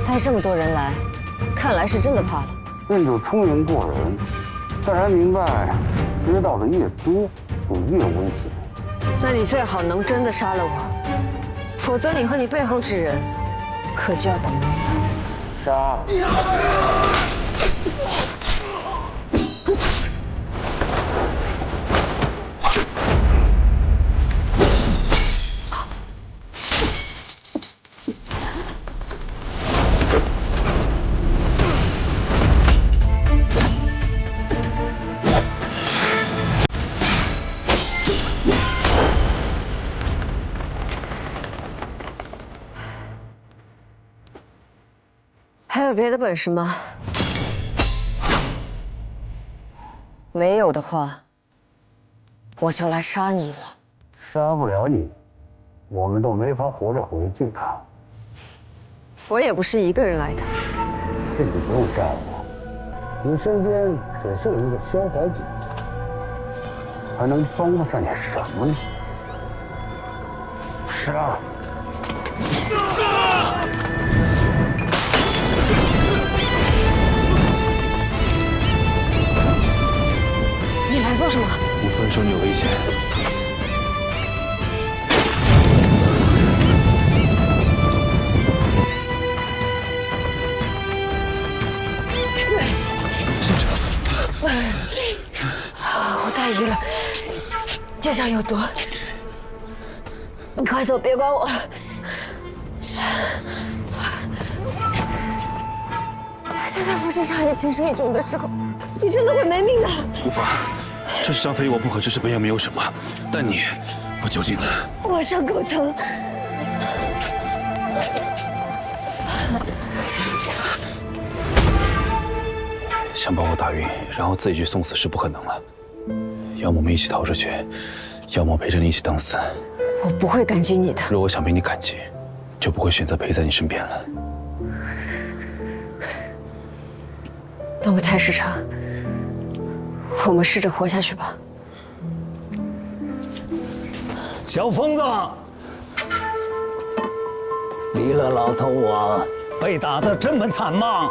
带这么多人来，看来是真的怕了。店主聪明过人，但还明白，知道的越多，就越危险。那你最好能真的杀了我，否则你和你背后之人，可就要等着。杀！还有别的本事吗？没有的话，我就来杀你了。杀不了你，我们都没法活着回去的。我也不是一个人来的。这个不用战了，你身边只是有一个萧怀子，还能帮得上你什么呢？杀！你来做什么5分钟有危险。先生，我大意了，街上有毒，你快走，别管我了。就在我身上也轻生一种的时候，你真的会没命的。无法，这是伤非我不可，这是本也没有什么。但你，我究竟呢？我伤口疼。想把我打晕，然后自己去送死是不可能了。要么我们一起逃出去，要么我陪着你一起等死。我不会感激你的。如果想被你感激，就不会选择陪在你身边了。那么太时长，我们试着活下去吧。小疯子，离了老头我被打得这么惨吗？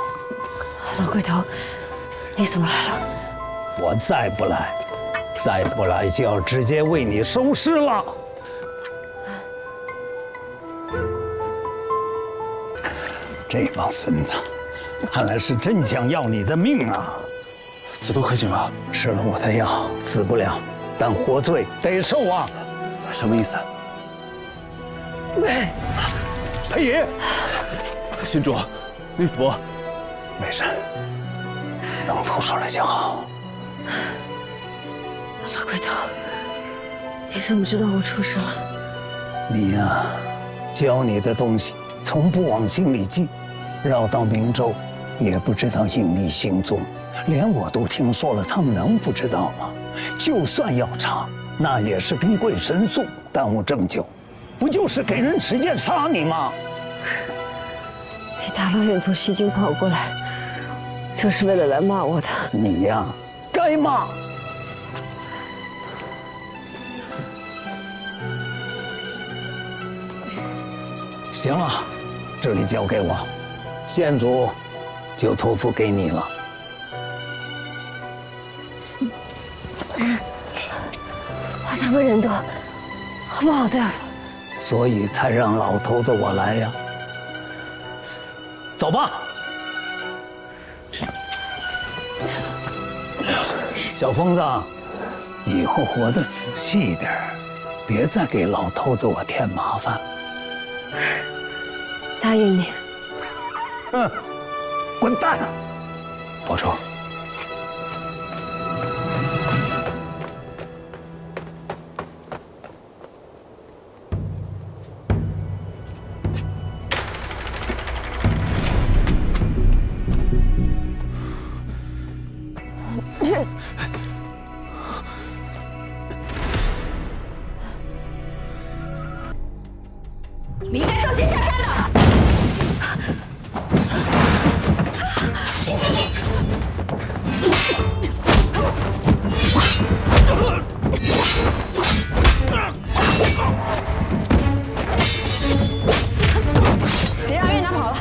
老鬼头，你怎么来了？我再不来就要直接为你收尸了。这帮孙子，看来是真想要你的命啊！此毒可解吗？吃了我的药死不了，但活罪得受啊！什么意思？裴爷，先主，你死不？没事，能吐出来就好。老鬼头，你怎么知道我出事了？你呀，教你的东西从不往心里记，绕到明州也不知道隐匿行踪，连我都听说了，他们能不知道吗？就算要查，那也是兵贵神速，耽误这么久，不就是给人时间杀你吗？你大老远从西京跑过来，就是为了来骂我的。你呀，该骂。行了，这里交给我，县主就托付给你了。我他妈人多，不好对付。所以才让老头子我来呀。走吧，小疯子，以后活得仔细一点，别再给老头子我添麻烦。答应你。滚蛋！保重。你应该早些下山的。别让月娘跑了。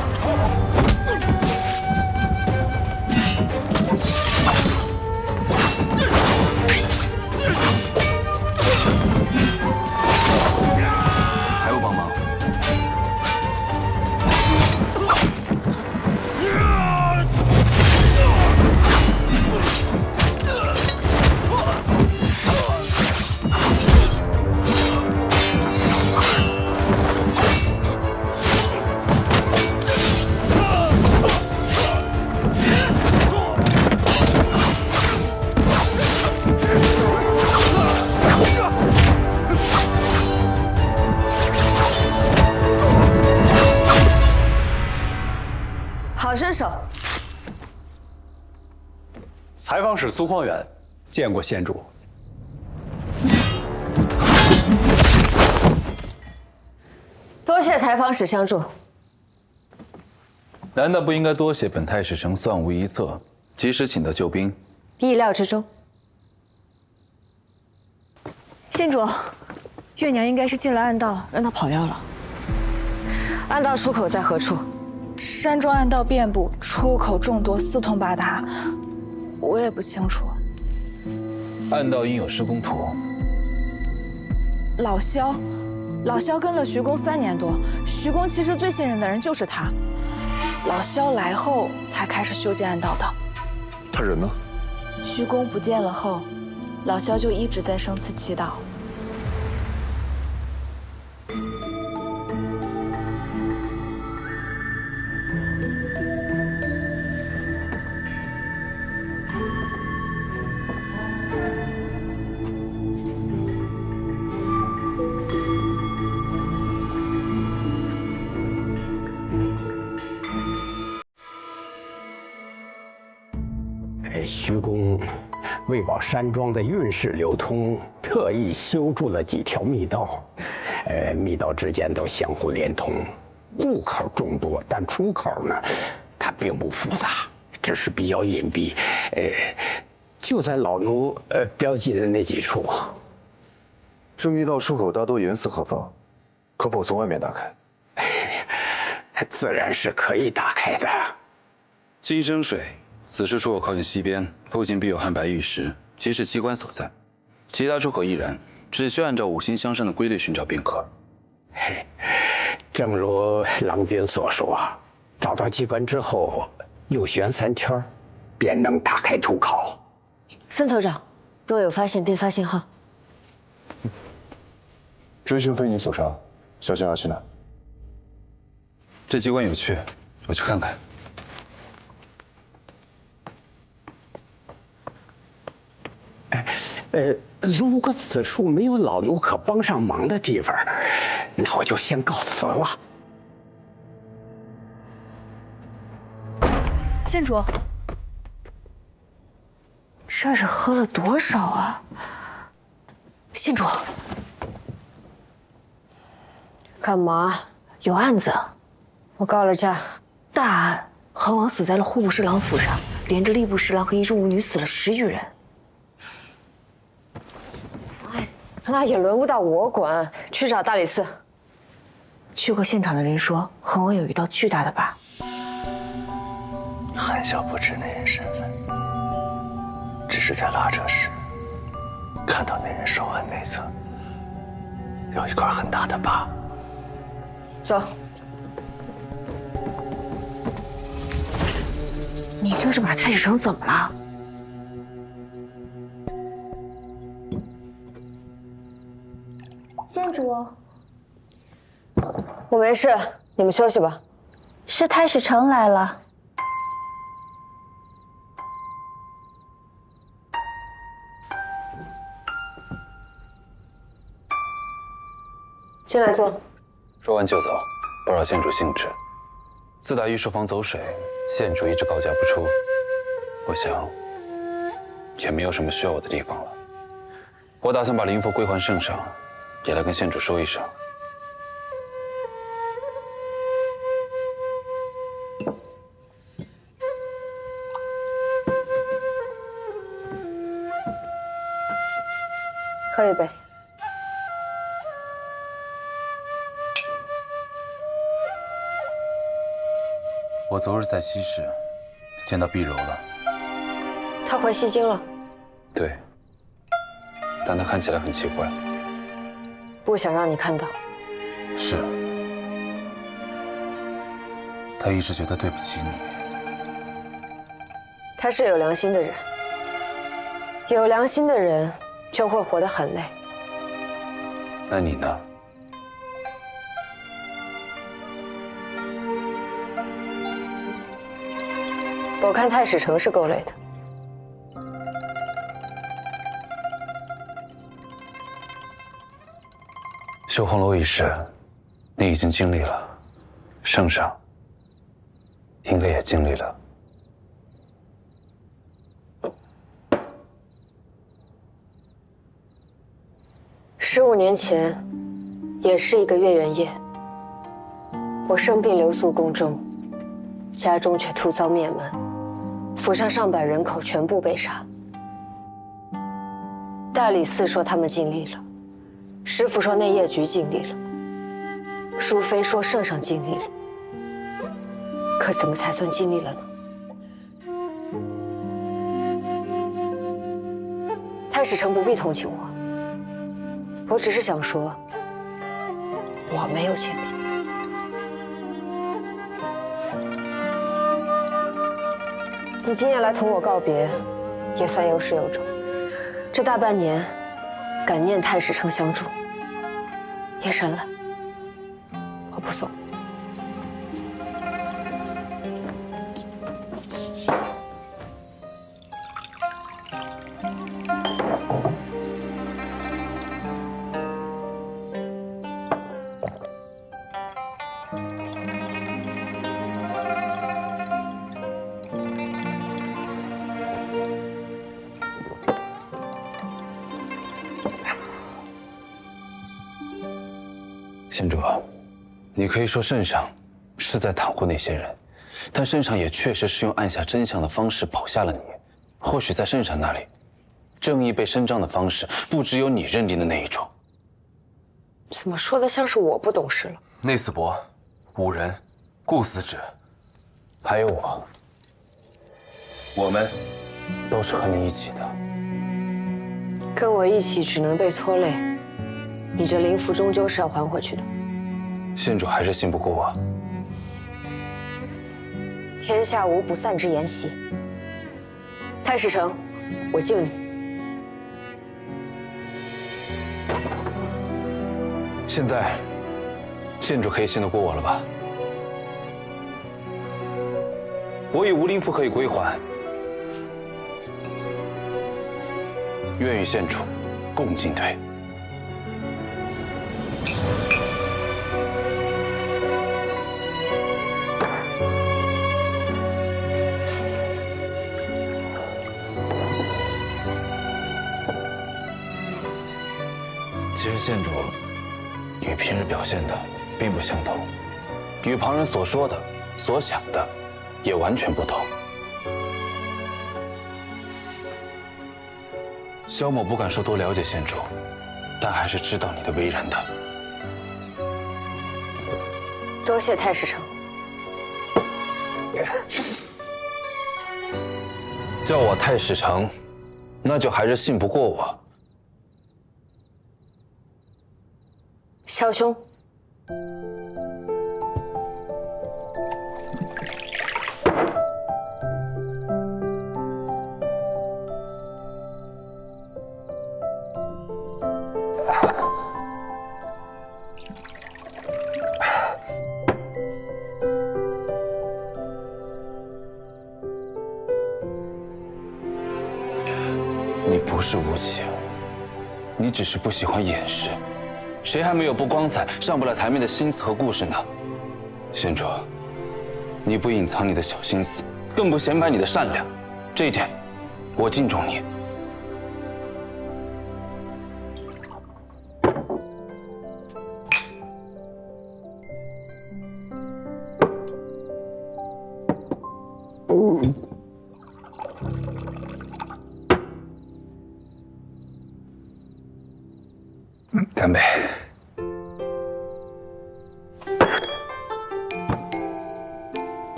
好身手。采访使苏匡远见过县主。多谢采访使相助。难道不应该多谢本太史丞算无一策，及时请得救兵？意料之中。县主，月娘应该是进了暗道，让她跑掉了。暗道出口在何处？山中暗道遍布，出口众多，四通八达，我也不清楚。暗道应有施工图。老萧跟了徐公3年多，徐公其实最信任的人就是他。老萧来后才开始修建暗道的。他人呢？徐公不见了后，老萧就一直在生祠祈祷。徐公为保山庄的运势流通，特意修筑了几条密道，密道之间都相互连通，入口众多，但出口呢，它并不复杂，只是比较隐蔽，就在老奴标记的那几处。这密道出口大多严丝合缝，可否从外面打开？自然是可以打开的。金生水。此处出口靠近西边，附近必有汉白玉石，即是机关所在。其他出口亦然，只需按照五行相生的规律寻找便可。正如郎君所说，找到机关之后，右旋3圈，便能打开出口。孙头长，若有发现便发信号。追寻非你所长，小仙要去哪？这机关有趣，我去看看。如果此处没有老奴可帮上忙的地方，那我就先告辞了。县主，这是喝了多少啊？县主，干嘛？有案子，我告了假。大案，何王死在了户部侍郎府上，连着吏部侍郎和一众舞女死了10余人。那也轮不到我管，去找大理寺。去过现场的人说，何王有一道巨大的疤。韩笑不知那人身份，只是在拉车时看到那人手腕内侧有一块很大的疤。走。你这是把蔡世成怎么了？县主，我没事，你们休息吧。是太史丞来了。进来坐。说完就走，不扰县主兴致。自打御书房走水，县主一直告假不出，我想也没有什么需要我的地方了。我打算把灵符归还圣上，也来跟县主说一声。喝一杯。我昨日在西市见到碧柔了。她回西京了。对，但她看起来很奇怪。不想让你看到。是。她一直觉得对不起你。她是有良心的人，有良心的人就会活得很累。那你呢？我看太史丞是够累的。修红楼一事，你已经经历了，圣上应该也经历了。15年前，也是一个月圆夜，我生病留宿宫中，家中却突遭灭门，府上上百人口全部被杀。大理寺说他们尽力了，师傅说内业局尽力了，淑妃说圣上尽力了，可怎么才算尽力了呢？太史丞不必同情我，我只是想说，我没有尽力。你今夜来同我告别，也算有始有终。这大半年，感念太史丞相助。夜深了，我不送。县主，你可以说圣上是在袒护那些人，但圣上也确实是用按下真相的方式保下了你。或许在圣上那里，正义被伸张的方式不只有你认定的那一种。怎么说的像是我不懂事了？内司伯、五人、顾司职，还有我们都是和你一起的。跟我一起只能被拖累，你这灵符终究是要还回去的。县主还是信不过我。天下无不散之筵席。太史丞，我敬你。现在，县主可以信得过我了吧？我与吴灵符可以归还，愿与县主共进退。其实县主与平日表现的并不相同，与旁人所说的、所想的也完全不同。萧某不敢说多了解县主，但还是知道你的为人的。多谢太史丞。叫我太史丞，那就还是信不过我。萧兄，你不是无情，你只是不喜欢掩饰。谁还没有不光彩、上不了台面的心思和故事呢？县主，你不隐藏你的小心思，更不显摆你的善良，这一点，我敬重你。干杯！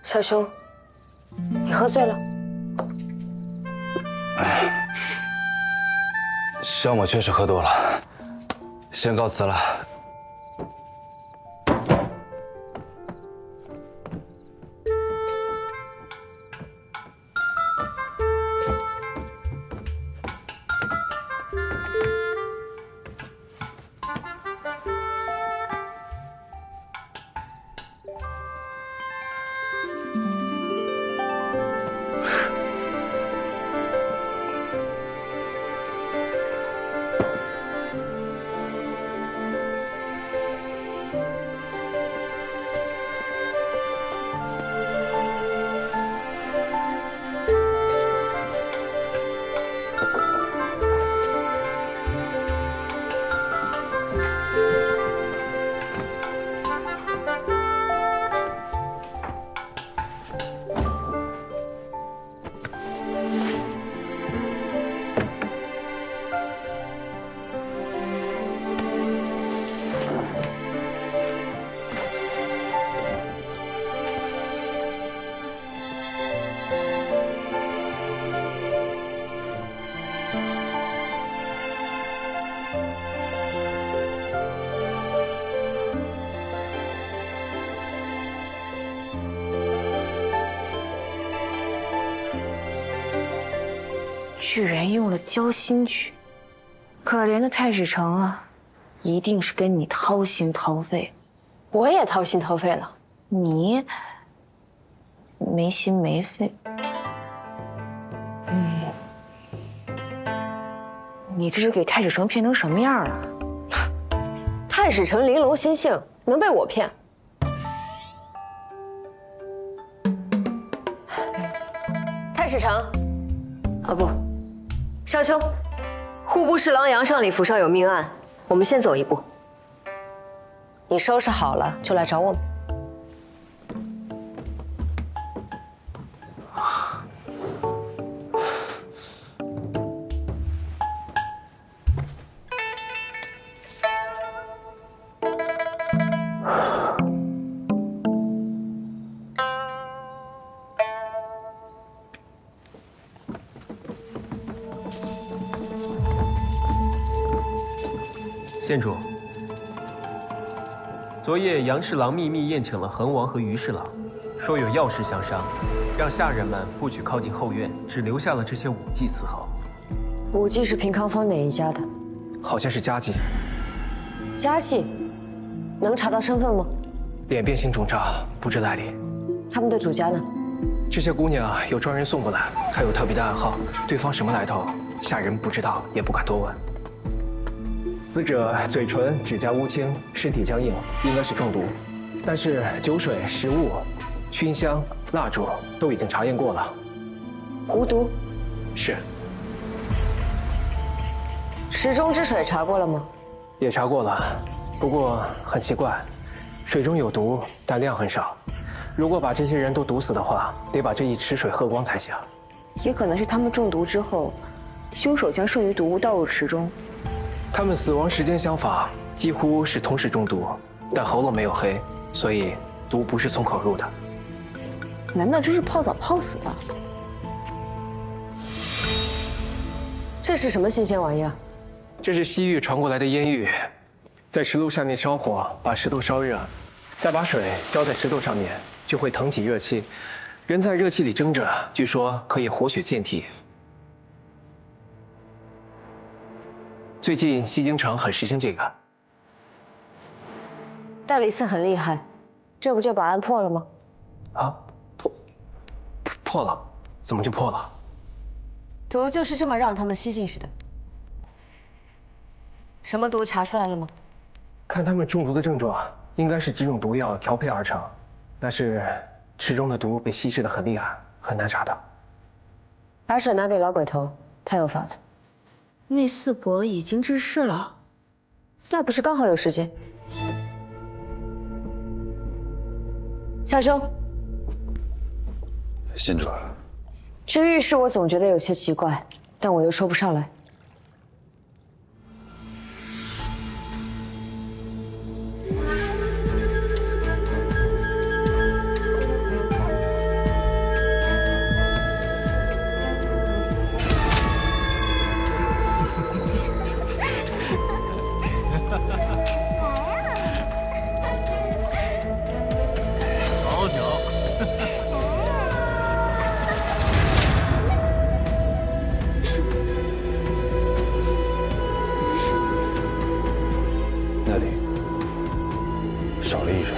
萧兄，你喝醉了。萧某确实喝多了，先告辞了。居然用了交心诀，可怜的太史城啊，一定是跟你掏心掏肺。我也掏心掏肺了，你没心没肺。你这是给太史城骗成什么样了？太史城玲珑心性，能被我骗？太史城，不，少秋，户部侍郎杨尚礼府上有命案，我们先走一步。你收拾好了就来找我们。县主，昨夜杨侍郎秘密宴请了恒王和于侍郎，说有要事相商，让下人们不许靠近后院，只留下了这些武技伺候。武技是平康坊哪一家的？好像是家妓。家妓，能查到身份吗？脸变性中招，不知来历。他们的主家呢？这些姑娘有专人送过来，还有特别的暗号，对方什么来头，下人不知道，也不敢多问。死者嘴唇、指甲乌青，身体僵硬，应该是中毒。但是酒水、食物、熏香、蜡烛都已经查验过了，无毒。是。池中之水查过了吗？也查过了，不过很奇怪，水中有毒，但量很少。如果把这些人都毒死的话，得把这一池水喝光才行。也可能是他们中毒之后，凶手将剩余毒物倒入池中。他们死亡时间相仿，几乎是同时中毒，但喉咙没有黑，所以毒不是从口入的。难道这是泡澡泡死的？这是什么新鲜玩意儿？这是西域传过来的烟玉，在石炉下面烧火，把石头烧热，再把水浇在石头上面，就会腾起热气。人在热气里蒸着，据说可以活血健体。最近西京城很时兴这个。戴礼寺很厉害，这不就把案破了吗？啊，破了？怎么就破了？毒就是这么让他们吸进去的。什么毒查出来了吗？看他们中毒的症状，应该是几种毒药调配而成，但是池中的毒被稀释的很厉害，很难查到。把水拿给老鬼头，他有法子。那四伯已经致仕了，那不是刚好有时间？小兄，县主，这御史我总觉得有些奇怪，但我又说不上来。好酒。那里少了一人。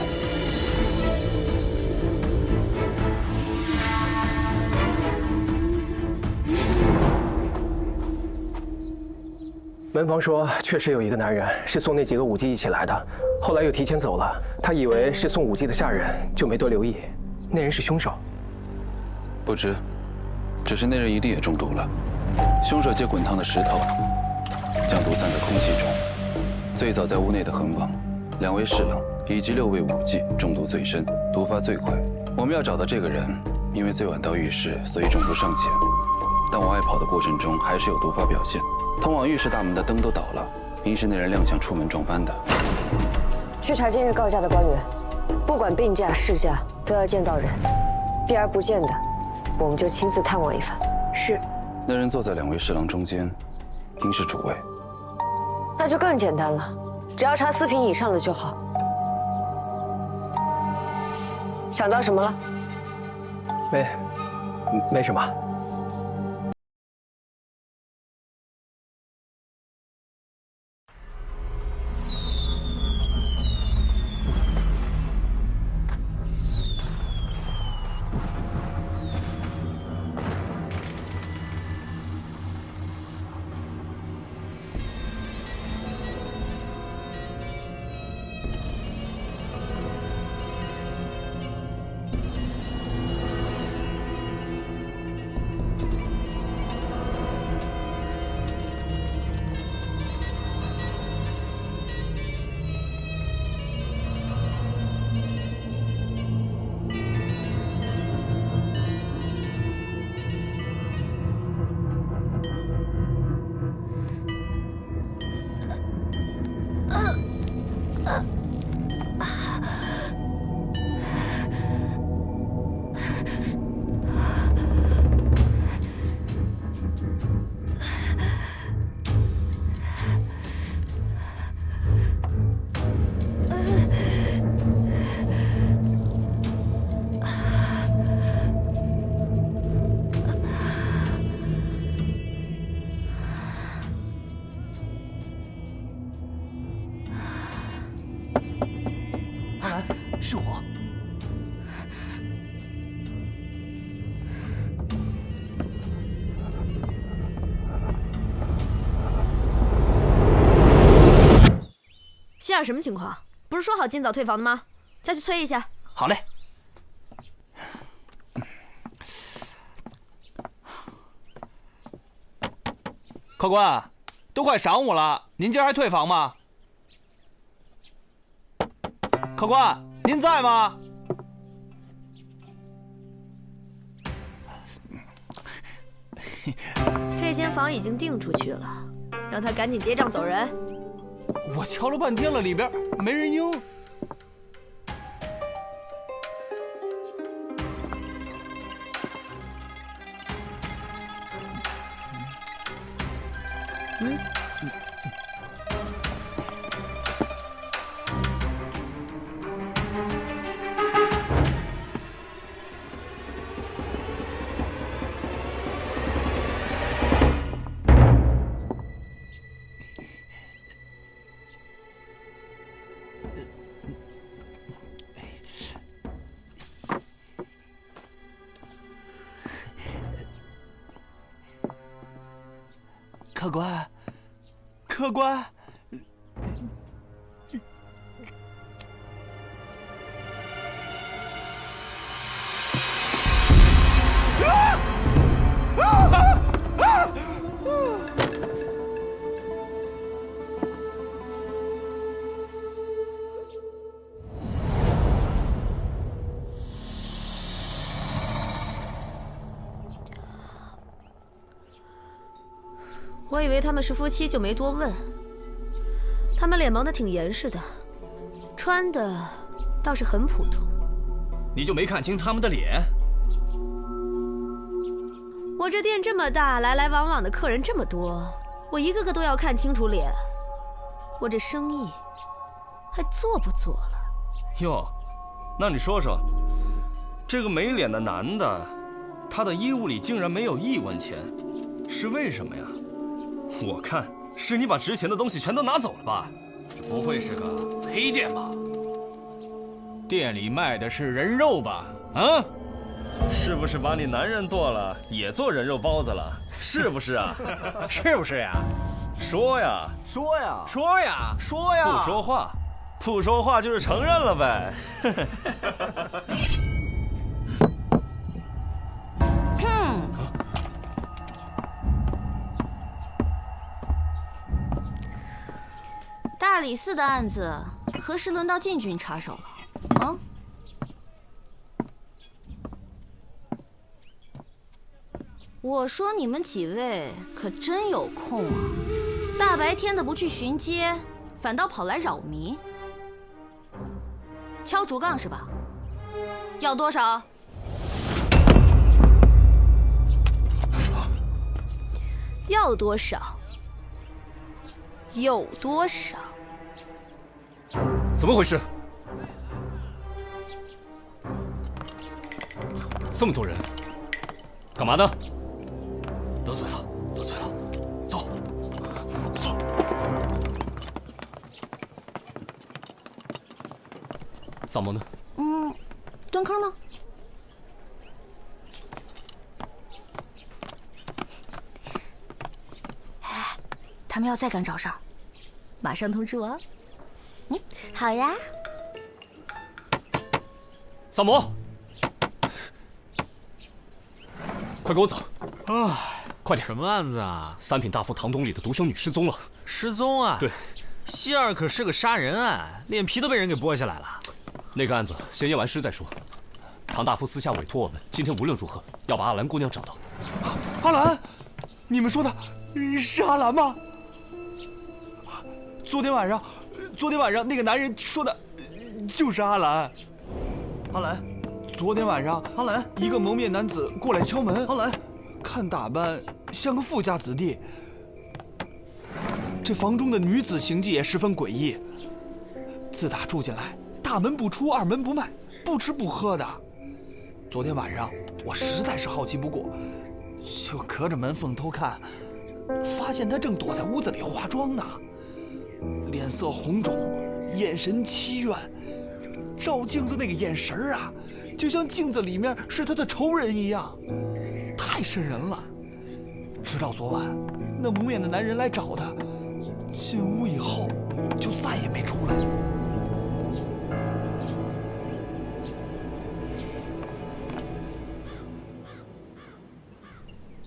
门房说，确实有一个男人是送那几个武技一起来的，后来又提前走了。他以为是送武技的下人，就没多留意。那人是凶手？不知，只是那人一定也中毒了。凶手借滚烫的石头，将毒散在空气中。最早在屋内的恒王、2位侍郎以及6位武技中毒最深，毒发最快。我们要找到这个人，因为最晚到浴室，所以中毒尚浅。但往外跑的过程中，还是有毒发表现。通往浴室大门的灯都倒了，应是那人踉跄出门撞翻的。去查今日告假的官员，不管病假事假，都要见到人。避而不见的，我们就亲自探望一番。是。那人坐在2位侍郎中间，应是主位。那就更简单了，只要查4品以上的就好。想到什么了？没什么。儿什么情况？不是说好尽早退房的吗？再去催一下。好嘞。客官，都快晌午了，您今儿还退房吗？客官，您在吗？这间房已经订出去了，让他赶紧结账走人。我敲了半天了，里边没人应。客官，客官，我以为他们是夫妻，就没多问。他们脸蒙得挺严实的，穿的倒是很普通。你就没看清他们的脸？我这店这么大，来来往往的客人这么多，我一个个都要看清楚脸。我这生意还做不做了？哟，那你说说，这个没脸的男的，他的衣物里竟然没有1文钱，是为什么呀？我看是你把值钱的东西全都拿走了吧？这不会是个黑店吧？店里卖的是人肉吧？啊？是不是把你男人剁了，也做人肉包子了？是不是啊？是不是呀？说呀！说呀！说呀！说呀！不说话，不说话就是承认了呗。大理寺的案子何时轮到禁军插手了？啊？我说你们几位可真有空啊！大白天的不去巡街，反倒跑来扰民，敲竹杠是吧？要多少？要多少？有多少？怎么回事？这么多人，干嘛呢？得罪了，得罪了，走，走。萨摩呢？蹲坑呢？他们要再敢找事儿，马上通知我。好呀。萨摩，快跟我走！啊，快点！什么案子啊？三品大夫唐董里的独生女失踪了。失踪啊？对，希儿可是个杀人案，脸皮都被人给剥下来了。那个案子先验完尸再说。唐大夫私下委托我们，今天无论如何要把阿兰姑娘找到。阿兰，你们说的是阿兰吗？昨天晚上那个男人说的，就是阿兰。阿兰，昨天晚上，阿兰，一个蒙面男子过来敲门。阿兰，看打扮像个富家子弟。这房中的女子行迹也十分诡异。自打住进来，大门不出，二门不迈，不吃不喝的。昨天晚上我实在是好奇不过，就隔着门缝偷看，发现她正躲在屋子里化妆呢。脸色红肿，眼神凄怨，照镜子那个眼神啊，就像镜子里面是他的仇人一样，太瘆人了。直到昨晚，那蒙面的男人来找他，进屋以后，就再也没出来。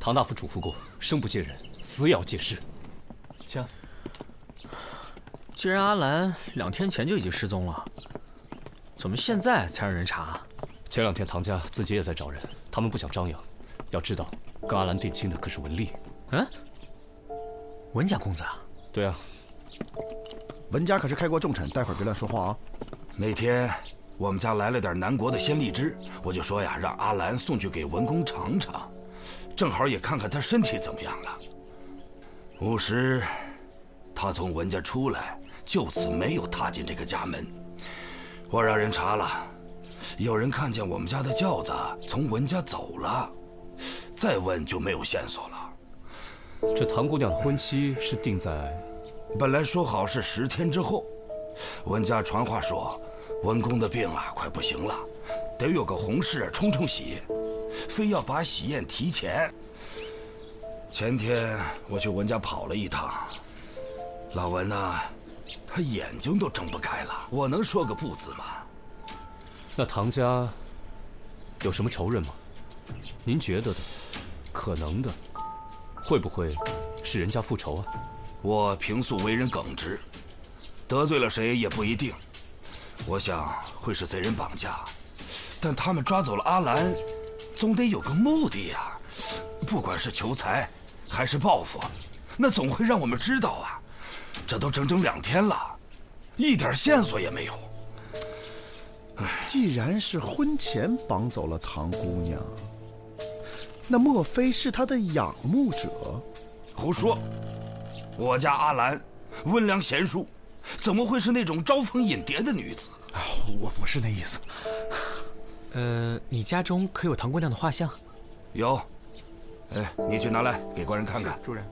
唐大夫嘱咐过，生不见人，死也要见尸。请。既然阿兰2天前就已经失踪了，怎么现在才让人查？前2天唐家自己也在找人，他们不想张扬。要知道，跟阿兰定亲的可是文丽。嗯，文家公子啊？对啊。文家可是开过重臣，待会儿别乱说话啊。那天我们家来了点南国的鲜荔枝，我就说呀，让阿兰送去给文公尝尝，正好也看看他身体怎么样了。午时，他从文家出来，就此没有踏进这个家门。我让人查了，有人看见我们家的轿子从文家走了，再问就没有线索了。这唐姑娘的婚期是定在，本来说好是10天之后，文家传话说，文公的病啊快不行了，得有个红事冲冲喜，非要把喜宴提前。前天我去文家跑了一趟，老文呐，他眼睛都睁不开了，我能说个不字吗？那唐家有什么仇人吗？您觉得的，可能的，会不会是人家复仇啊？我平素为人耿直，得罪了谁也不一定。我想会是贼人绑架，但他们抓走了阿兰，总得有个目的呀。不管是求财还是报复，那总会让我们知道啊。这都整整2天了，一点线索也没有。既然是婚前绑走了唐姑娘，那莫非是她的仰慕者？胡说！我家阿兰温良贤淑，怎么会是那种招蜂引蝶的女子？我不是那意思。你家中可有唐姑娘的画像？有。你去拿来给官人看看。主人。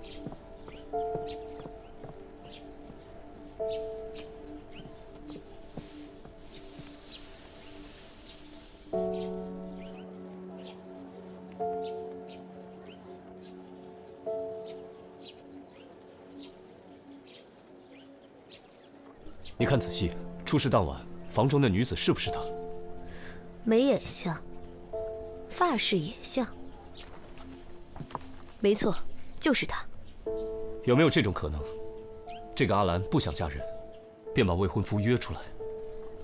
你看仔细，出事当晚，房中那女子是不是她？眉眼像，发饰也像，没错，就是她。有没有这种可能？这个阿兰不想嫁人，便把未婚夫约出来，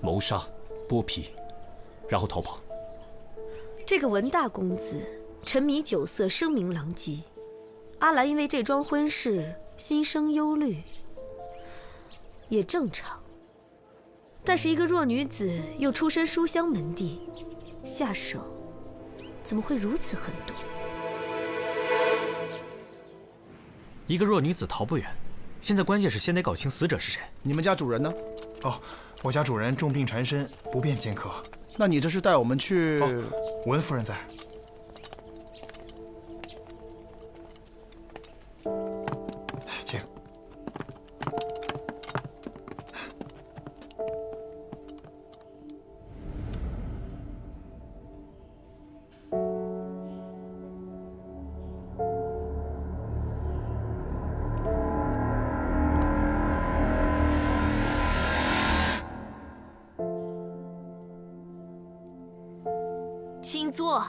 谋杀、剥皮，然后逃跑。这个文大公子沉迷酒色，声名狼藉。阿兰因为这桩婚事心生忧虑，也正常。但是一个弱女子又出身书香门第，下手怎么会如此狠毒？一个弱女子逃不远，现在关键是先得搞清死者是谁。你们家主人呢？哦，我家主人重病缠身，不便见客。那你这是带我们去？文夫人在。请。请坐。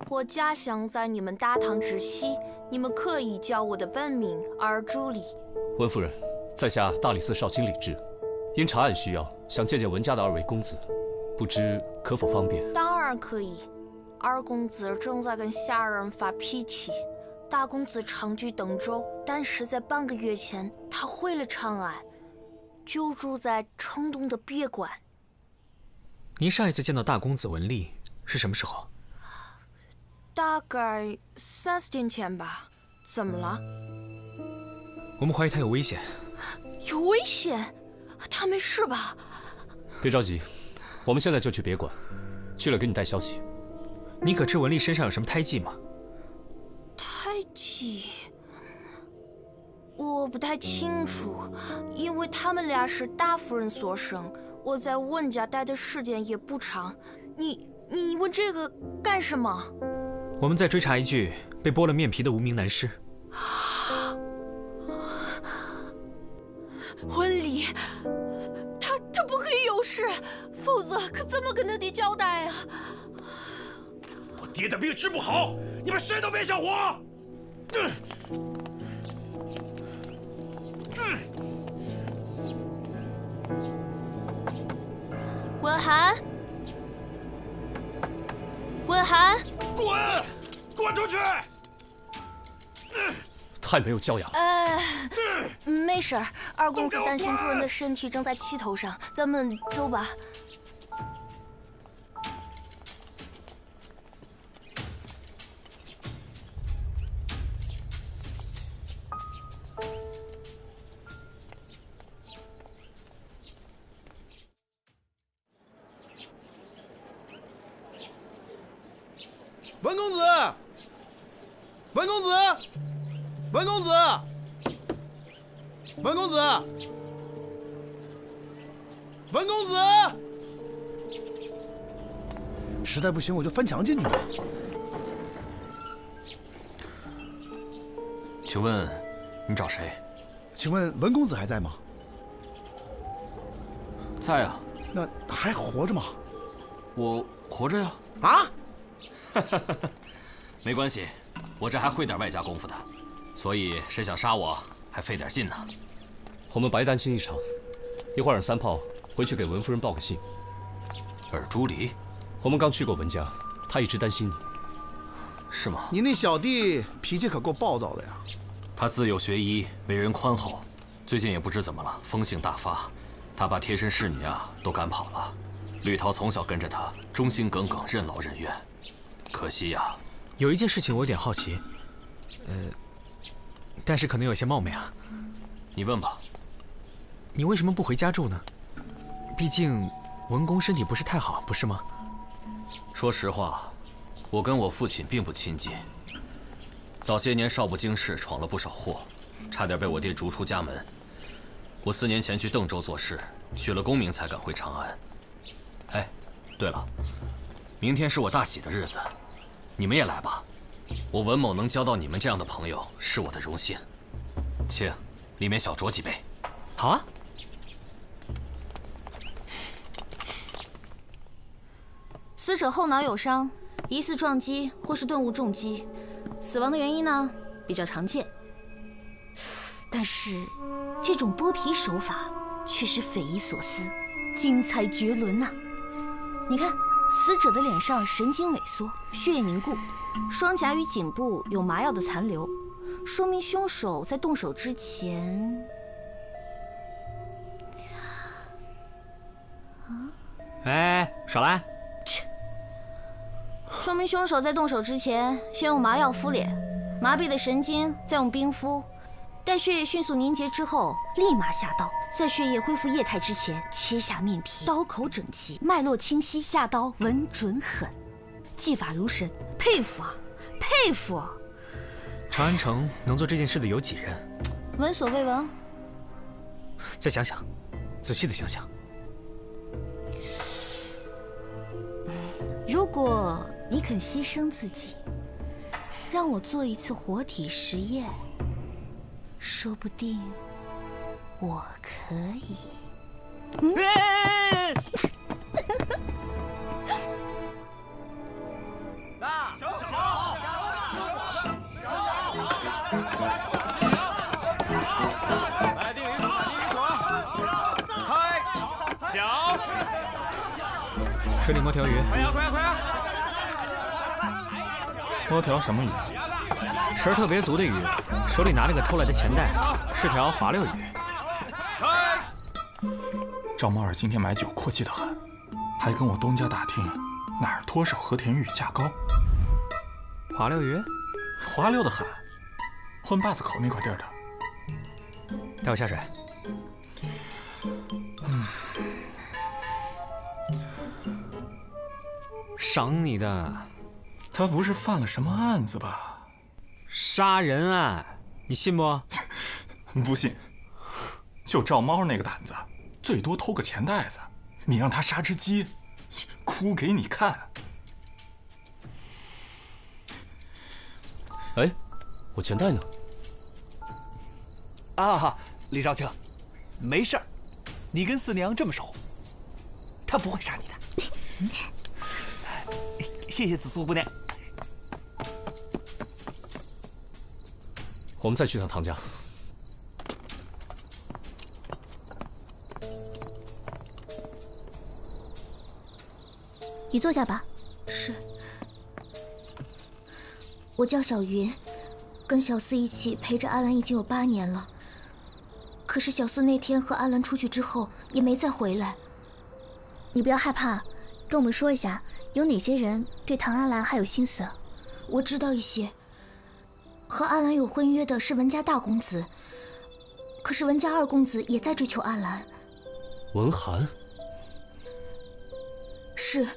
我家乡在你们大唐之西，你们可以叫我的本名而助理。文夫人，在下大理寺少卿李治，因查案需要，想见见文家的2位公子，不知可否方便？当然可以。二公子正在跟下人发脾气，大公子长居登州，但是在半个月前他回了长安，就住在城东的别馆。您上一次见到大公子文丽是什么时候？大概3、4天前吧。怎么了？我们怀疑他有危险。有危险？他没事吧？别着急，我们现在就去别馆，去了给你带消息。你可知文丽身上有什么胎记吗？胎记？我不太清楚，因为他们俩是大夫人所生，我在文家待的时间也不长。你问这个干什么？我们在追查一具被剥了面皮的无名男尸。婚礼，他不可以有事，否则可怎么跟他爹交代啊？我爹的病治不好，你们谁都别想活！文涵，文涵，滚出去！太没有教养了。没事儿，二公子担心主人的身体正在气头上，咱们走吧。文公子，文公子，文公子，文公子，文公子！实在不行，我就翻墙进去。请问，你找谁？请问文公子还在吗？在啊。那还活着吗？我活着呀。啊？没关系，我这还会点外家功夫的，所以谁想杀我还费点劲呢。我们白担心一场，一会儿让三炮回去给文夫人报个信。尔朱离，我们刚去过文家，他一直担心你，是吗？你那小弟脾气可够暴躁的呀。他自幼学医，为人宽厚，最近也不知怎么了，风性大发，他把贴身侍女啊都赶跑了。绿桃从小跟着他，忠心耿耿，任劳任怨。可惜呀，有一件事情我有点好奇，但是可能有些冒昧啊。你问吧。你为什么不回家住呢？毕竟文公身体不是太好，不是吗？说实话，我跟我父亲并不亲近。早些年少不经事，闯了不少祸，差点被我爹逐出家门。我4年前去邓州做事，取了功名才赶回长安。哎，对了，明天是我大喜的日子，你们也来吧。我文某能交到你们这样的朋友，是我的荣幸。请，里面小酌几杯。好啊。死者后脑有伤，疑似撞击或是钝物重击，死亡的原因呢比较常见。但是这种剥皮手法却是匪夷所思，精彩绝伦呐！你看，死者的脸上神经萎缩，血液凝固，双颊与颈部有麻药的残留，说明凶手在动手之前……哎，少来！说明凶手在动手之前，先用麻药敷脸，麻痹的神经再用冰敷，待血液迅速凝结之后，立马下刀，在血液恢复液态之前切下面皮，刀口整齐，脉络清晰，下刀稳准狠，技法如神，佩服啊，佩服！长安城能做这件事的有几人？闻所未闻。再想想，仔细的想想。如果你肯牺牲自己，让我做一次活体实验，说不定我可以。大小来定一组，开小。水里摸条鱼。快呀快呀快呀！摸条什么鱼？食儿特别足的鱼，手里拿了个偷来的钱袋，是条滑溜鱼。赵猫儿今天买酒阔气得很，还跟我东家打听哪儿脱手和田玉价高。滑溜鱼，滑溜得很，混坝子口那块地儿的。带我下水。赏你的。他不是犯了什么案子吧？杀人案，你信不？不信。就赵猫那个胆子，最多偷个钱袋子，你让他杀只鸡，哭给你看。哎，我钱袋呢？啊，李少卿，没事儿，你跟四娘这么熟，她不会杀你的。谢谢紫苏姑娘。我们再去趟唐家。你坐下吧。是。我叫小云，跟小四一起陪着阿兰已经有8年了。可是小四那天和阿兰出去之后，也没再回来。你不要害怕，跟我们说一下，有哪些人对唐阿兰还有心思？我知道一些。和阿兰有婚约的是文家大公子，可是文家二公子也在追求阿兰。文涵。是。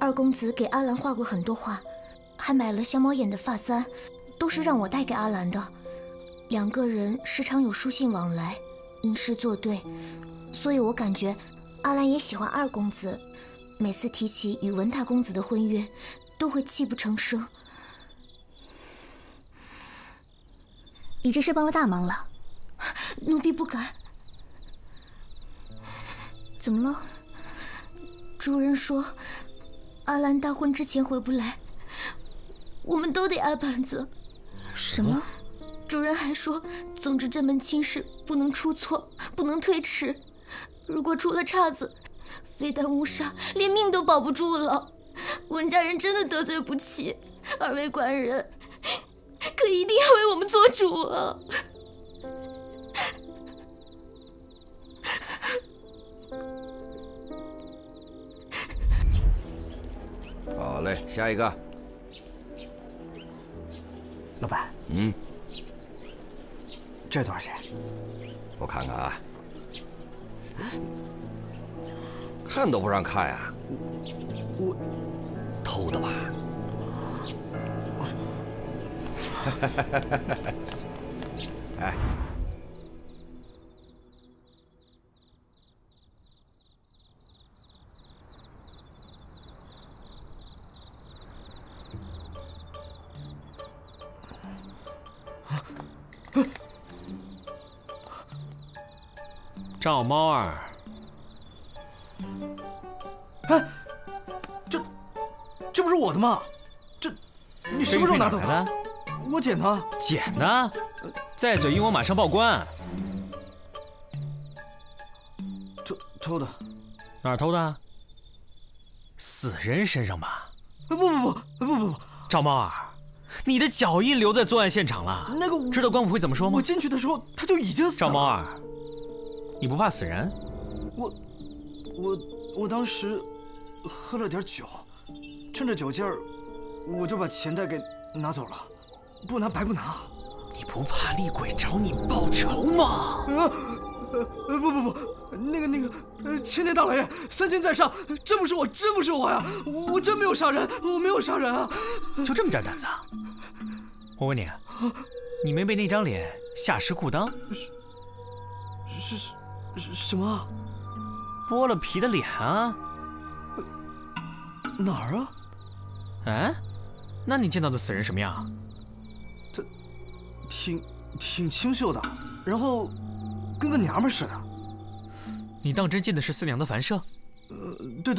二公子给阿兰画过很多画，还买了香猫眼的发簪，都是让我带给阿兰的。2个人时常有书信往来，吟诗作对，所以我感觉阿兰也喜欢二公子。每次提起与文大公子的婚约，都会泣不成声。你这是帮了大忙了。奴婢不敢。怎么了？主人说阿兰大婚之前回不来，我们都得挨板子。什么？主人还说，总之这门亲事不能出错，不能推迟。如果出了岔子，非但误杀，连命都保不住了。文家人真的得罪不起，2位官人，可一定要为我们做主啊！好嘞，下一个。老板，这多少钱？我看看啊，看都不让看呀！我偷的吧？哎，赵猫儿，哎，这不是我的吗？你什么时候拿走的？我捡的。捡的？再嘴硬我马上报官。偷的。哪儿偷的？死人身上吧？不，赵猫儿，你的脚印留在作案现场了。那个，知道官府会怎么说吗？我进去的时候他就已经死了。赵猫儿，你不怕死人？我当时喝了点酒，趁着酒劲儿，我就把钱袋给拿走了，不拿白不拿。你不怕厉鬼找你报仇吗？不，那个，千年大老爷，3千在上，真不是我呀，我真没有杀人，我没有杀人啊！就这么点胆子啊？我问你，你没被那张脸吓湿裤裆？是什么？剥了皮的脸啊？哪儿啊？哎，那你见到的死人什么样？他挺清秀的，然后跟个娘们似的。你当真进的是四娘的凡舍？对。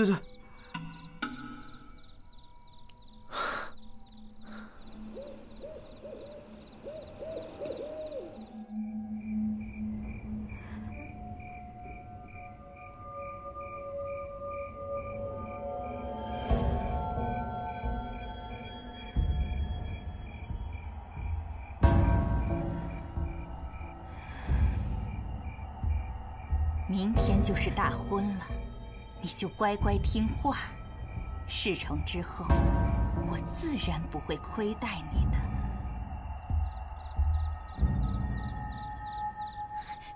明天就是大婚了，你就乖乖听话。事成之后，我自然不会亏待你的。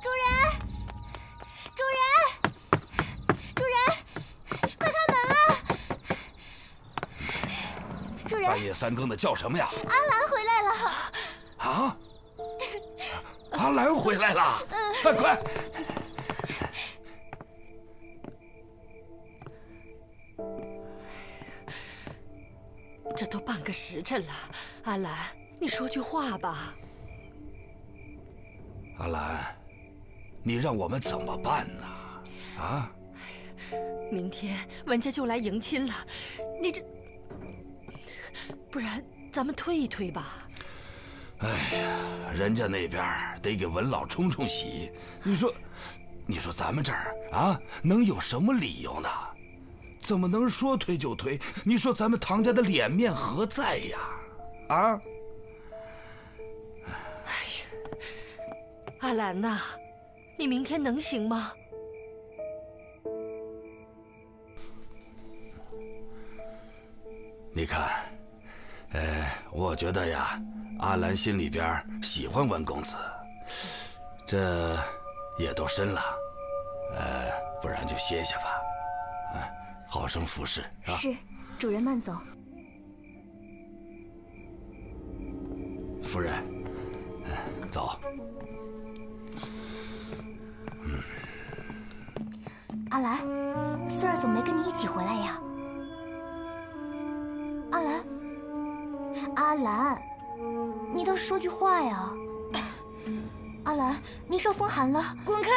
主人，快开门啊！主人，半夜3更的叫什么呀？阿兰回来了。啊？阿兰回来了！快！这都半个时辰了，阿兰，你说句话吧。阿兰，你让我们怎么办呢？啊？明天文家就来迎亲了，你这，不然咱们推一推吧。哎呀，人家那边得给文老冲冲喜，你说咱们这儿啊，能有什么理由呢？怎么能说推就推？你说咱们唐家的脸面何在呀？啊？阿兰呐，你明天能行吗？你看，我觉得呀，阿兰心里边喜欢文公子，这也都申了，不然就歇歇吧，好生服侍啊。是，主人慢走。夫人，走。阿兰，四儿怎么没跟你一起回来呀？阿兰，阿兰，你倒说句话呀！阿兰，你受风寒了，滚开！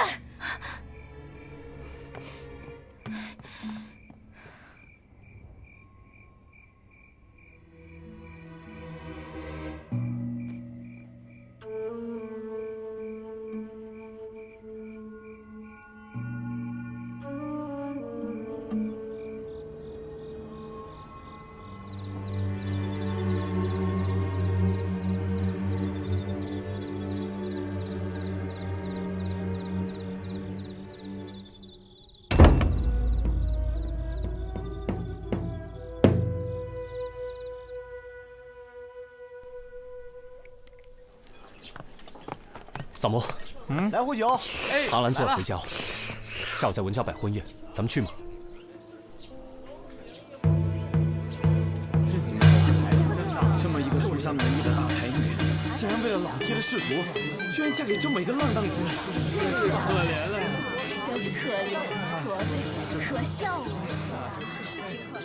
萨摩，来壶酒。阿兰昨晚回家了，下午在文家摆婚宴，咱们去吗？这么一个书香门第的大才女，竟然为了老爹的仕途，居然嫁给这么一个浪荡子，是可怜了。真是可怜，可悲，可笑啊！可怜。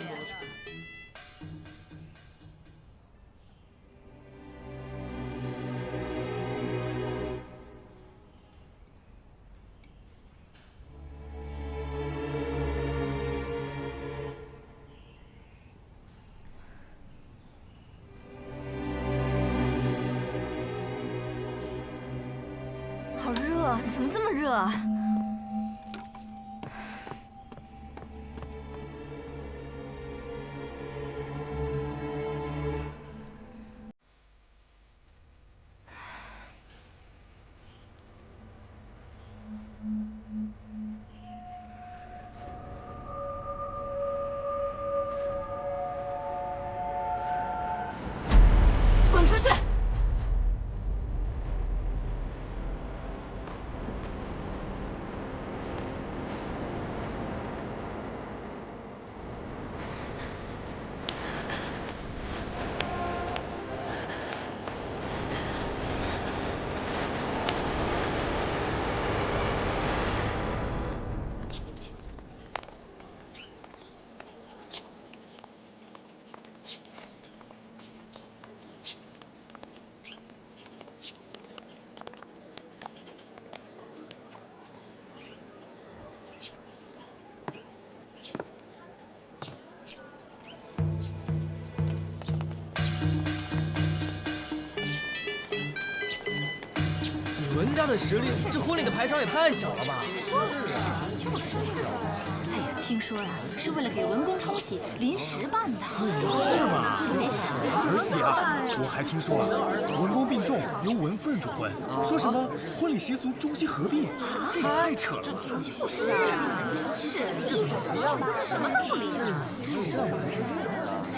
好热，怎么这么热啊？滚出去！文家的实力，这婚礼的排场也太小了吧？是啊，就是。哎呀，听说啊，是为了给文公冲喜临时办的。是吗？而且啊，我还听说文公病重，由文夫人主婚，说什么婚礼习俗中西合璧，这也太扯了。就是啊，真是这是什么道理啊？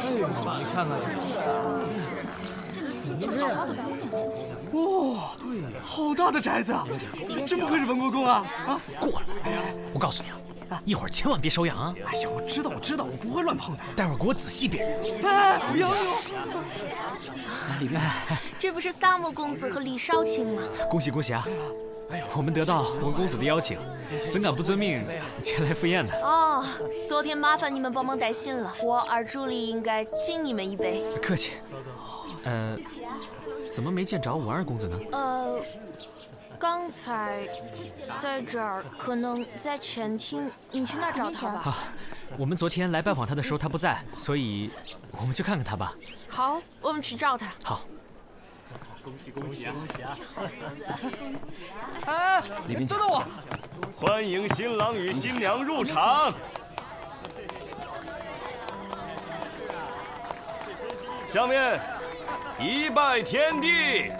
哎呦，你看看这么好的姑娘。哇，好大的宅子啊！真不愧是文国公啊！啊，过来！我告诉你啊，一会儿千万别手痒啊！哎呦，我知道，我不会乱碰的。待会儿给我仔细辨认。哎，不要！里面，这不是萨摩公子和李少卿吗？恭喜恭喜啊！我们得到文公子的邀请，怎敢不遵命前来赴宴呢？哦，昨天麻烦你们帮忙带信了，我二助理应该敬你们一杯。客气。怎么没见着文二公子呢？刚才在这儿，可能在前厅。你去那找他吧。啊，我们昨天来拜访他的时候他不在，所以我们去看看他吧。好，我们去找他。好。恭喜恭喜恭喜啊！恭喜啊！哎，李斌，等等我！欢迎新郎与新娘入场。下面，一拜天地。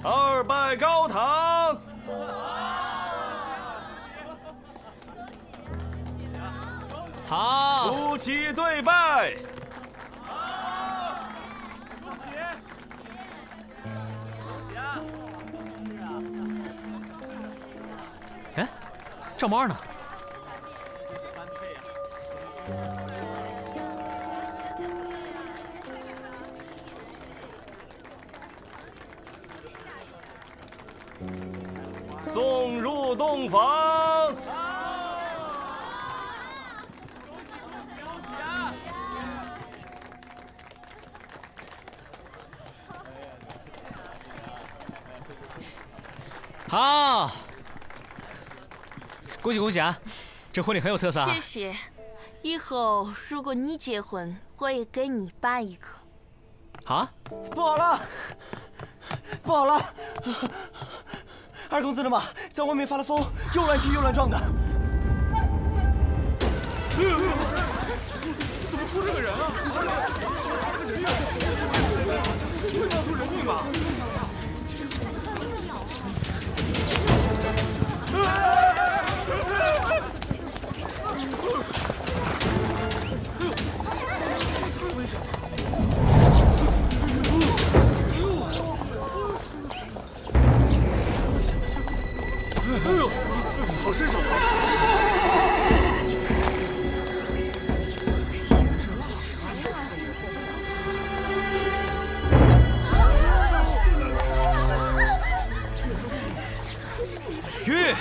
二拜高堂。好，夫妻对拜。哎，赵猫呢？送入洞房。好，恭喜恭喜啊！这婚礼很有特色啊！谢谢。以后如果你结婚，我也给你办一个。啊？不好了，不好了！二公子的马在外面发了疯，又乱踢又乱撞的。怎么出这个人了？人呀！会闹出人命吧？哎呦，好身手！玉。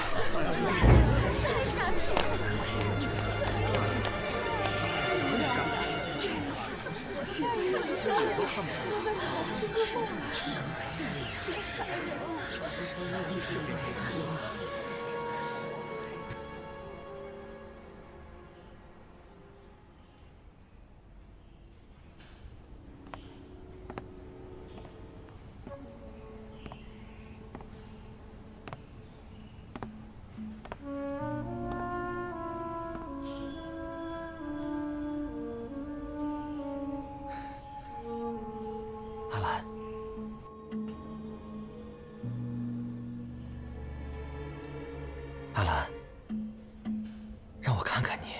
阿兰，阿兰，让我看看你。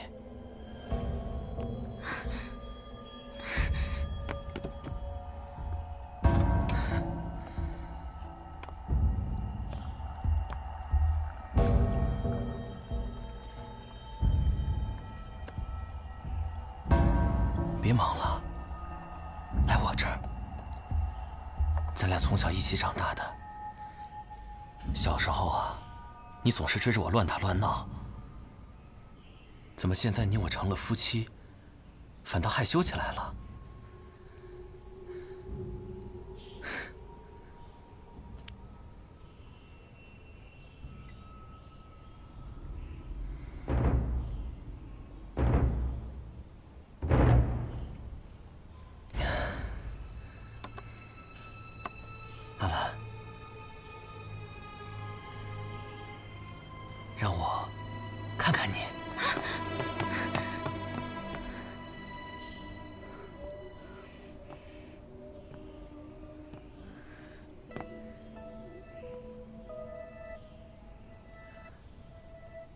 别忙了，来我这儿。咱俩从小一起长大的，小时候啊，你总是追着我乱打乱闹。怎么现在你我成了夫妻，反倒害羞起来了？阿兰，让我看看你。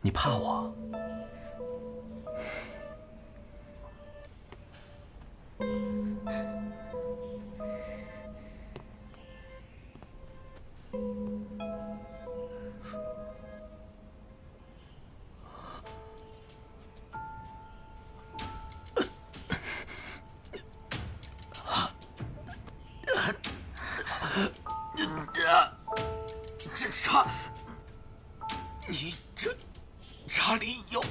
你怕我？这茶，你这查理有。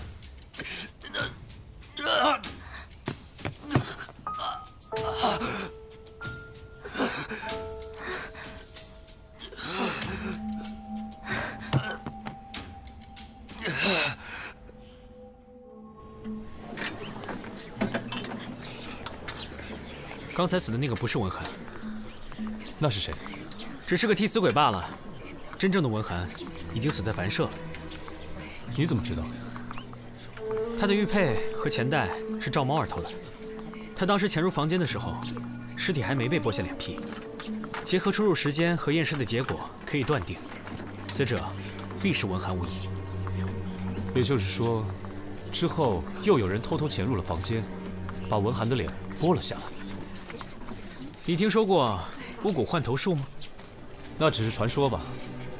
刚才死的那个不是文涵，那是谁？只是个替死鬼罢了。真正的文涵已经死在凡舍了。你怎么知道？他的玉佩和钱袋是赵猫儿偷的。他当时潜入房间的时候，尸体还没被剥下脸皮。结合出入时间和验尸的结果，可以断定，死者必是文涵无疑。也就是说，之后又有人偷偷潜入了房间，把文涵的脸剥了下来。你听说过巫蛊换头术吗？那只是传说吧。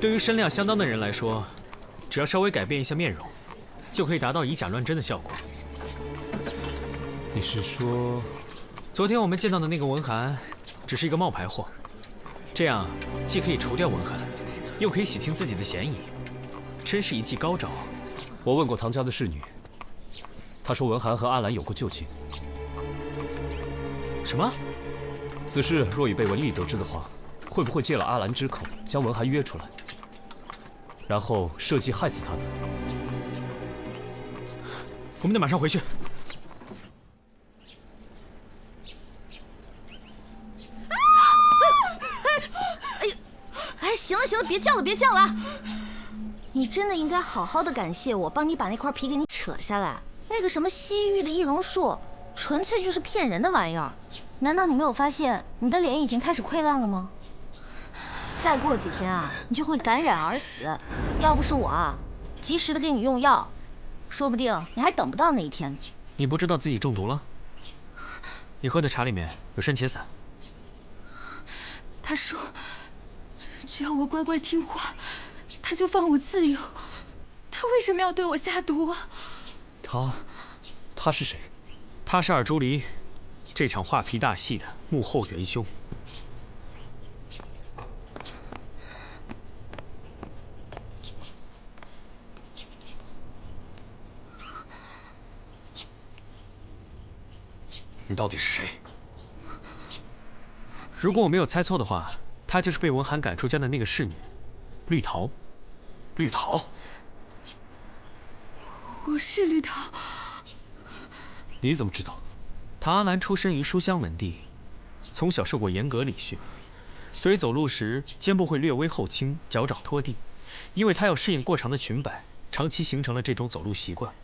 对于身量相当的人来说，只要稍微改变一下面容，就可以达到以假乱真的效果。你是说，昨天我们见到的那个文涵，只是一个冒牌货？这样既可以除掉文涵，又可以洗清自己的嫌疑，真是一计高招。我问过唐家的侍女，她说文涵和阿兰有过旧情。什么？此事若已被文丽得知的话，会不会借了阿兰之口，将文涵约出来，然后设计害死他呢？我们得马上回去。行了行了，别叫了别叫了！你真的应该好好的感谢我，帮你把那块皮给你扯下来。那个什么西域的易容术，纯粹就是骗人的玩意儿。难道你没有发现你的脸已经开始溃烂了吗？再过几天啊，你就会感染而死。要不是我啊，及时的给你用药，说不定你还等不到那一天。你不知道自己中毒了？你喝的茶里面有生茄散。他说，只要我乖乖听话，他就放我自由。他为什么要对我下毒啊？他是谁？他是尔朱离，这场画皮大戏的幕后元凶。你到底是谁？如果我没有猜错的话，她就是被文涵赶出家的那个侍女，绿桃。绿桃？我是绿桃。你怎么知道？唐阿兰出身于书香门第，从小受过严格礼训，所以走路时肩部会略微后倾，脚掌拖地，因为她要适应过长的裙摆，长期形成了这种走路习惯。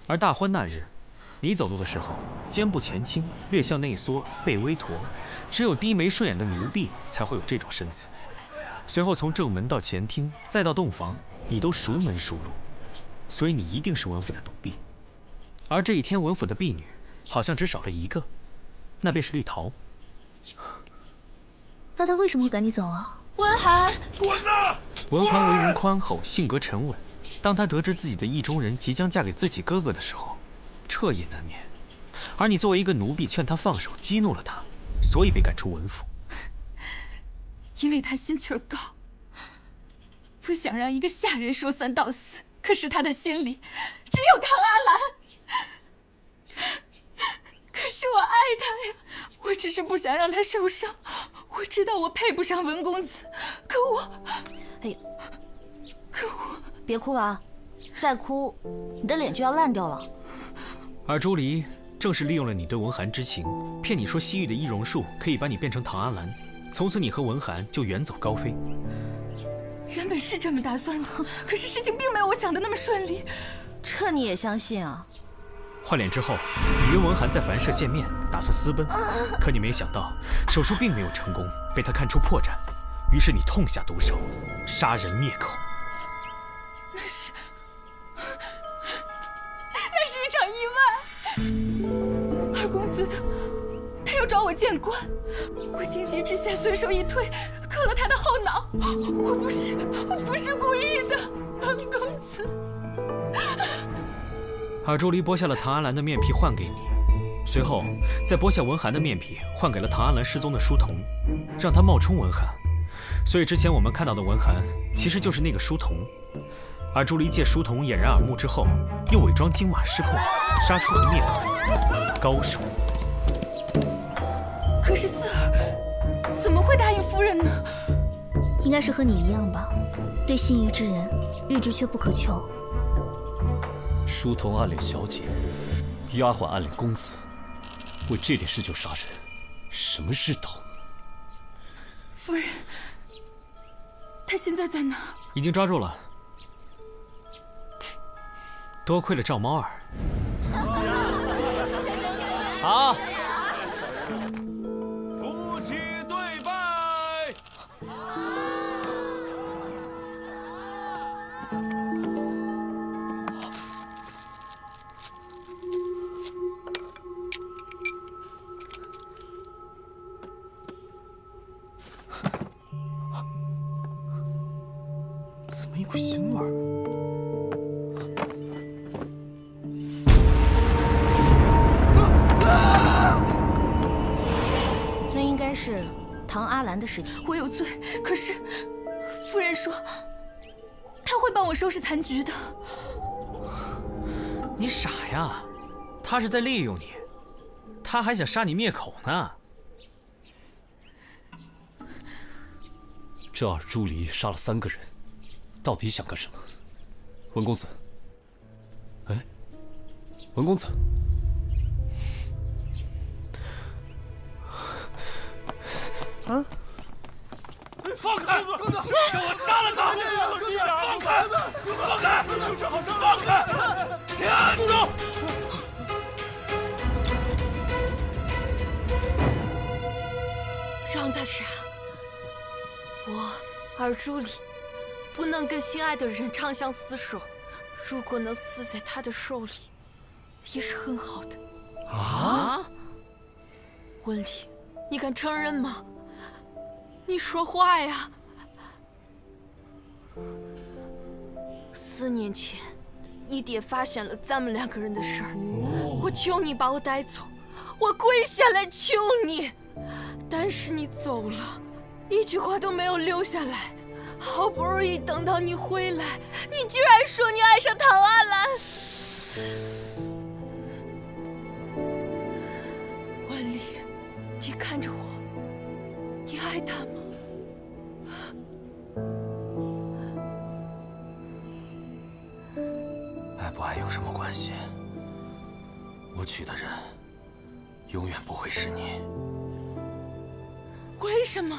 而大婚那日，你走路的时候，肩部前倾，略向内缩，背微驼，只有低眉顺眼的奴婢才会有这种身子。随后从正门到前厅，再到洞房，你都熟门熟路，所以你一定是文府的奴婢。而这一天，文府的婢女好像只少了一个，那便是绿桃。那他为什么会赶你走啊？文涵，滚呐！文涵为人宽厚，性格沉稳。当他得知自己的意中人即将嫁给自己哥哥的时候，彻夜难眠。而你作为一个奴婢，劝他放手，激怒了他，所以被赶出文府。因为他心气儿高，不想让一个下人说三道四。可是他的心里只有唐阿兰。可是我爱他呀，我只是不想让他受伤。我知道我配不上文公子，可我，哎，可我别哭了啊！再哭，你的脸就要烂掉了。而朱离正是利用了你对文涵之情，骗你说西域的易容术可以把你变成唐阿兰，从此你和文涵就远走高飞。原本是这么打算的，可是事情并没有我想的那么顺利。这你也相信啊？换脸之后，你约文涵在凡舍见面，打算私奔，可你没想到手术并没有成功，被他看出破绽，于是你痛下毒手，杀人灭口。那是一场意外。二公子他要找我见官，我情急之下随手一推，磕了他的后脑。我不是故意的，文公子。尔朱离剥下了唐阿兰的面皮换给你，随后再剥下文涵的面皮换给了唐阿兰失踪的书童，让他冒充文涵。所以之前我们看到的文涵其实就是那个书童，而朱离借书童掩人耳目之后，又伪装金马失控，杀出了灭口，高手。可是四儿怎么会答应夫人呢？应该是和你一样吧，对心仪之人，欲知却不可求。书童暗恋小姐，丫鬟暗恋公子，为这点事就杀人，什么世道？夫人，他现在在哪儿？已经抓住了。多亏了赵猫儿。好。夫妻对拜。怎么一股腥味儿？那应该是唐阿兰的尸体。我有罪，可是夫人说她会帮我收拾残局的。你傻呀，他是在利用你，他还想杀你灭口呢。这二朱离杀了3个人，到底想干什么？文公子，哎，文公子，啊！放开！让我杀了他！放开！放开！放开！住手！让他杀！我尔朱离不能跟心爱的人长相厮守，如果能死在他的手里，也是很好的。啊！文丽，你敢承认吗？你说话呀！4年前，你爹发现了咱们2个人的事儿，我求你把我带走，我跪下来求你，但是你走了，一句话都没有留下来。好不容易等到你回来，你居然说你爱上唐阿兰。文丽，你看着我，你爱他吗？爱不爱有什么关系？我娶的人永远不会是你。为什么？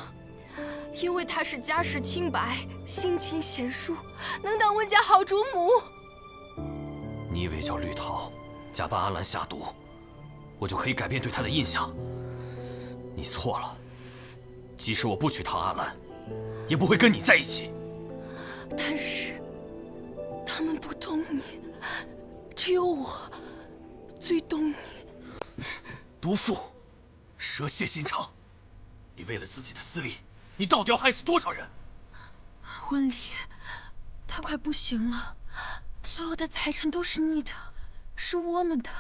因为他是家世清白、性情贤淑，能当温家好主母。你以为叫绿桃假扮阿兰下毒，我就可以改变对他的印象？你错了。即使我不娶唐阿兰，也不会跟你在一起。但是他们不懂你，只有我最懂你。毒妇，蛇蝎心肠，你为了自己的私利，你到底要害死多少人？温丽，他快不行了，所有的财产都是你的，是我们的，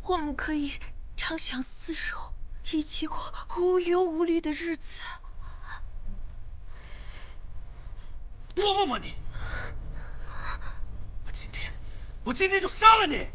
我们可以长相厮守，一起过无忧无虑的日子。多么吗你！我今天就杀了你！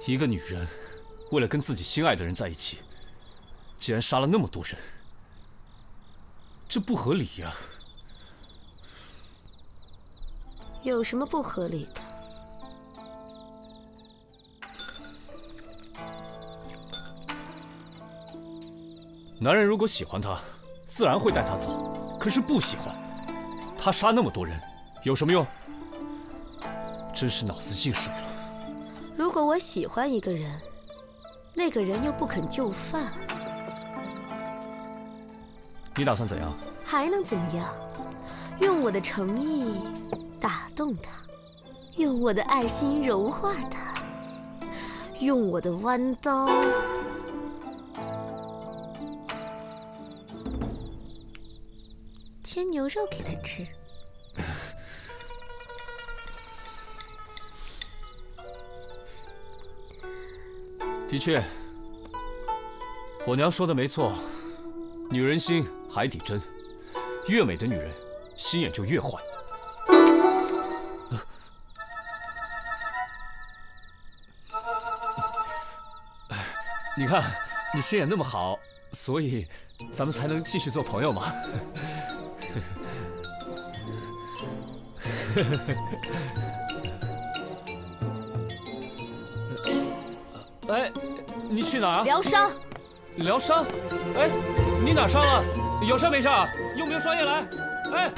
一个女人，为了跟自己心爱的人在一起，竟然杀了那么多人，这不合理呀！有什么不合理的？男人如果喜欢她，自然会带她走。可是不喜欢，他杀那么多人，有什么用？真是脑子进水了。如果我喜欢一个人，那个人又不肯就范，你打算怎样？还能怎么样？用我的诚意打动他，用我的爱心柔化他，用我的弯刀切牛肉给他吃。的确，我娘说的没错，女人心海底针，越美的女人心眼就越坏。你看，你心眼那么好，所以咱们才能继续做朋友嘛。哎，你去哪儿啊？疗伤。疗伤？哎，你哪伤了？有伤没事啊？用不用双叶来？哎。